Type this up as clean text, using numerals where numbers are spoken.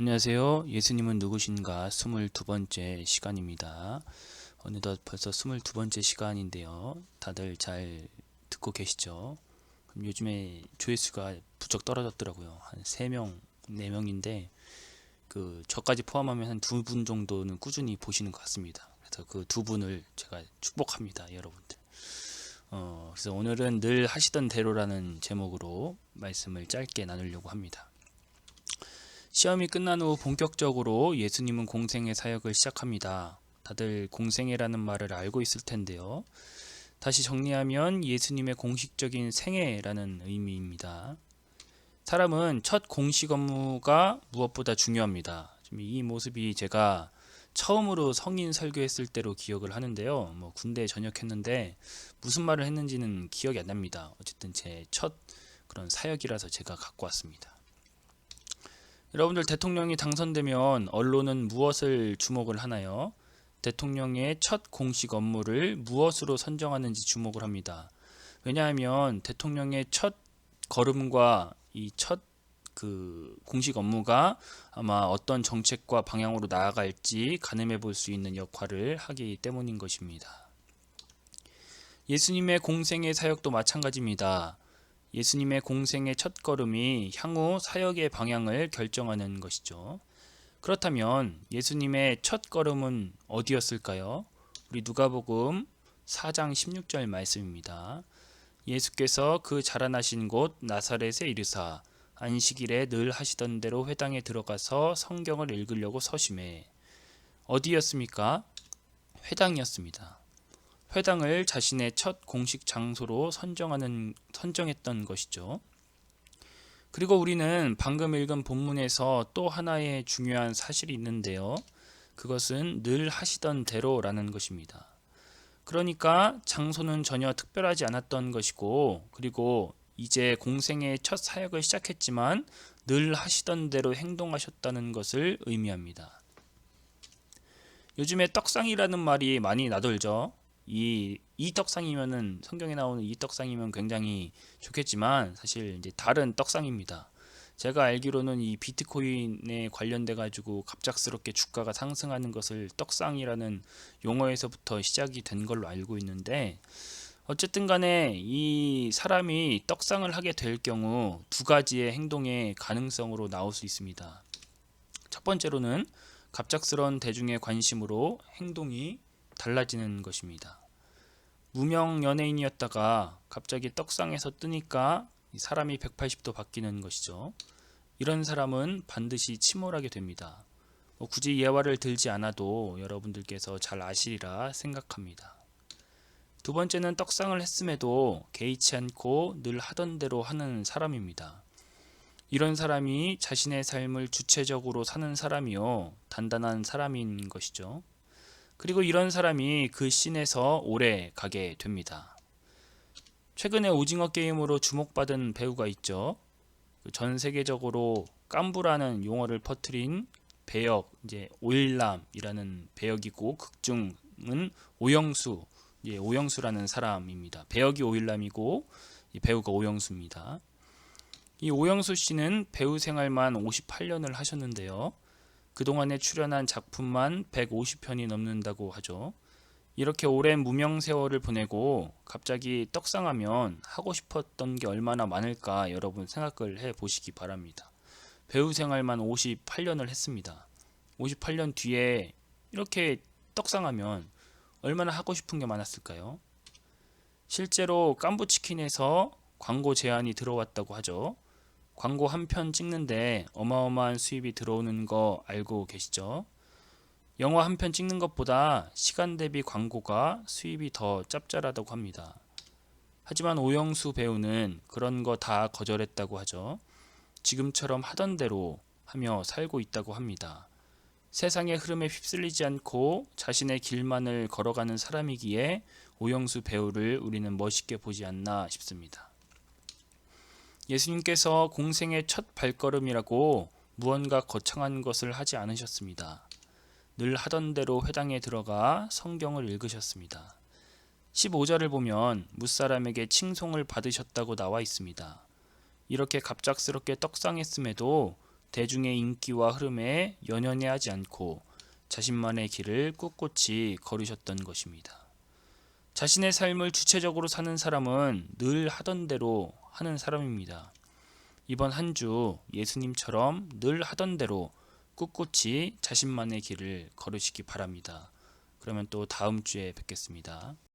안녕하세요. 예수님은 누구신가 22번째 시간입니다. 어느덧 벌써 22번째 시간인데요. 다들 잘 듣고 계시죠? 요즘에 조회수가 부쩍 떨어졌더라고요. 한 3명, 4명인데 저까지 포함하면 한 2분 정도는 꾸준히 보시는 것 같습니다. 그래서 그 2분을 제가 축복합니다. 여러분들. 그래서 오늘은 늘 하시던 대로라는 제목으로 말씀을 짧게 나누려고 합니다. 시험이 끝난 후 본격적으로 예수님은 공생의 사역을 시작합니다. 다들 공생애라는 말을 알고 있을 텐데요. 다시 정리하면 예수님의 공식적인 생애라는 의미입니다. 사람은 첫 공식 업무가 무엇보다 중요합니다. 이 모습이 제가 처음으로 성인 설교했을 때로 기억을 하는데요. 군대에 전역했는데 무슨 말을 했는지는 기억이 안 납니다. 어쨌든 제 첫 그런 사역이라서 제가 갖고 왔습니다. 여러분들 대통령이 당선되면 언론은 무엇을 주목을 하나요? 대통령의 첫 공식 업무를 무엇으로 선정하는지 주목을 합니다. 왜냐하면 대통령의 첫 걸음과 이 첫 공식 업무가 아마 어떤 정책과 방향으로 나아갈지 가늠해 볼 수 있는 역할을 하기 때문인 것입니다. 예수님의 공생의 사역도 마찬가지입니다. 예수님의 공생의 첫걸음이 향후 사역의 방향을 결정하는 것이죠. 그렇다면 예수님의 첫걸음은 어디였을까요? 우리 누가복음 4장 16절 말씀입니다. 예수께서 그 자라나신 곳 나사렛에 이르사 안식일에 늘 하시던 대로 회당에 들어가서 성경을 읽으려고 서심해. 어디였습니까? 회당이었습니다. 회당을 자신의 첫 공식 장소로 선정했던 것이죠. 그리고 우리는 방금 읽은 본문에서 또 하나의 중요한 사실이 있는데요. 그것은 늘 하시던 대로라는 것입니다. 그러니까 장소는 전혀 특별하지 않았던 것이고, 그리고 이제 공생의 첫 사역을 시작했지만 늘 하시던 대로 행동하셨다는 것을 의미합니다. 요즘에 떡상이라는 말이 많이 나돌죠. 이 떡상이면은 성경에 나오는 이 떡상이면 굉장히 좋겠지만 사실 이제 다른 떡상입니다. 제가 알기로는 이 비트코인에 관련돼 가지고 갑작스럽게 주가가 상승하는 것을 떡상이라는 용어에서부터 시작이 된 걸로 알고 있는데, 어쨌든 간에 이 사람이 떡상을 하게 될 경우 두 가지의 행동의 가능성으로 나올 수 있습니다. 첫 번째로는 갑작스러운 대중의 관심으로 행동이 달라지는 것입니다. 무명 연예인이었다가 갑자기 떡상에서 뜨니까 사람이 180도 바뀌는 것이죠. 이런 사람은 반드시 침몰하게 됩니다. 굳이 예화를 들지 않아도 여러분들께서 잘 아시리라 생각합니다. 두 번째는 떡상을 했음에도 개의치 않고 늘 하던 대로 하는 사람입니다. 이런 사람이 자신의 삶을 주체적으로 사는 사람이요, 단단한 사람인 것이죠. 그리고 이런 사람이 그 씬에서 오래 가게 됩니다. 최근에 오징어 게임으로 주목받은 배우가 있죠. 전 세계적으로 깐부라는 용어를 퍼뜨린 배역, 이제 오일남이라는 배역이고, 극중은 오영수, 오영수라는 사람입니다. 배역이 오일남이고 배우가 오영수입니다. 이 오영수 씨는 배우 생활만 58년을 하셨는데요. 그동안에 출연한 작품만 150편이 넘는다고 하죠. 이렇게 오랜 무명 세월을 보내고 갑자기 떡상하면 하고 싶었던 게 얼마나 많을까 여러분 생각을 해 보시기 바랍니다. 배우 생활만 58년을 했습니다. 58년 뒤에 이렇게 떡상하면 얼마나 하고 싶은 게 많았을까요? 실제로 깐부치킨에서 광고 제안이 들어왔다고 하죠. 광고 한 편 찍는데 어마어마한 수입이 들어오는 거 알고 계시죠? 영화 한 편 찍는 것보다 시간 대비 광고가 수입이 더 짭짤하다고 합니다. 하지만 오영수 배우는 그런 거 다 거절했다고 하죠. 지금처럼 하던 대로 하며 살고 있다고 합니다. 세상의 흐름에 휩쓸리지 않고 자신의 길만을 걸어가는 사람이기에 오영수 배우를 우리는 멋있게 보지 않나 싶습니다. 예수님께서 공생의 첫 발걸음이라고 무언가 거창한 것을 하지 않으셨습니다. 늘 하던 대로 회당에 들어가 성경을 읽으셨습니다. 15절을 보면 무사람에게 칭송을 받으셨다고 나와 있습니다. 이렇게 갑작스럽게 떡상했음에도 대중의 인기와 흐름에 연연해하지 않고 자신만의 길을 꿋꿋이 걸으셨던 것입니다. 자신의 삶을 주체적으로 사는 사람은 늘 하던 대로 하는 사람입니다. 이번 한 주 예수님처럼 늘 하던 대로 꿋꿋이 자신만의 길을 걸으시기 바랍니다. 그러면 또 다음 주에 뵙겠습니다.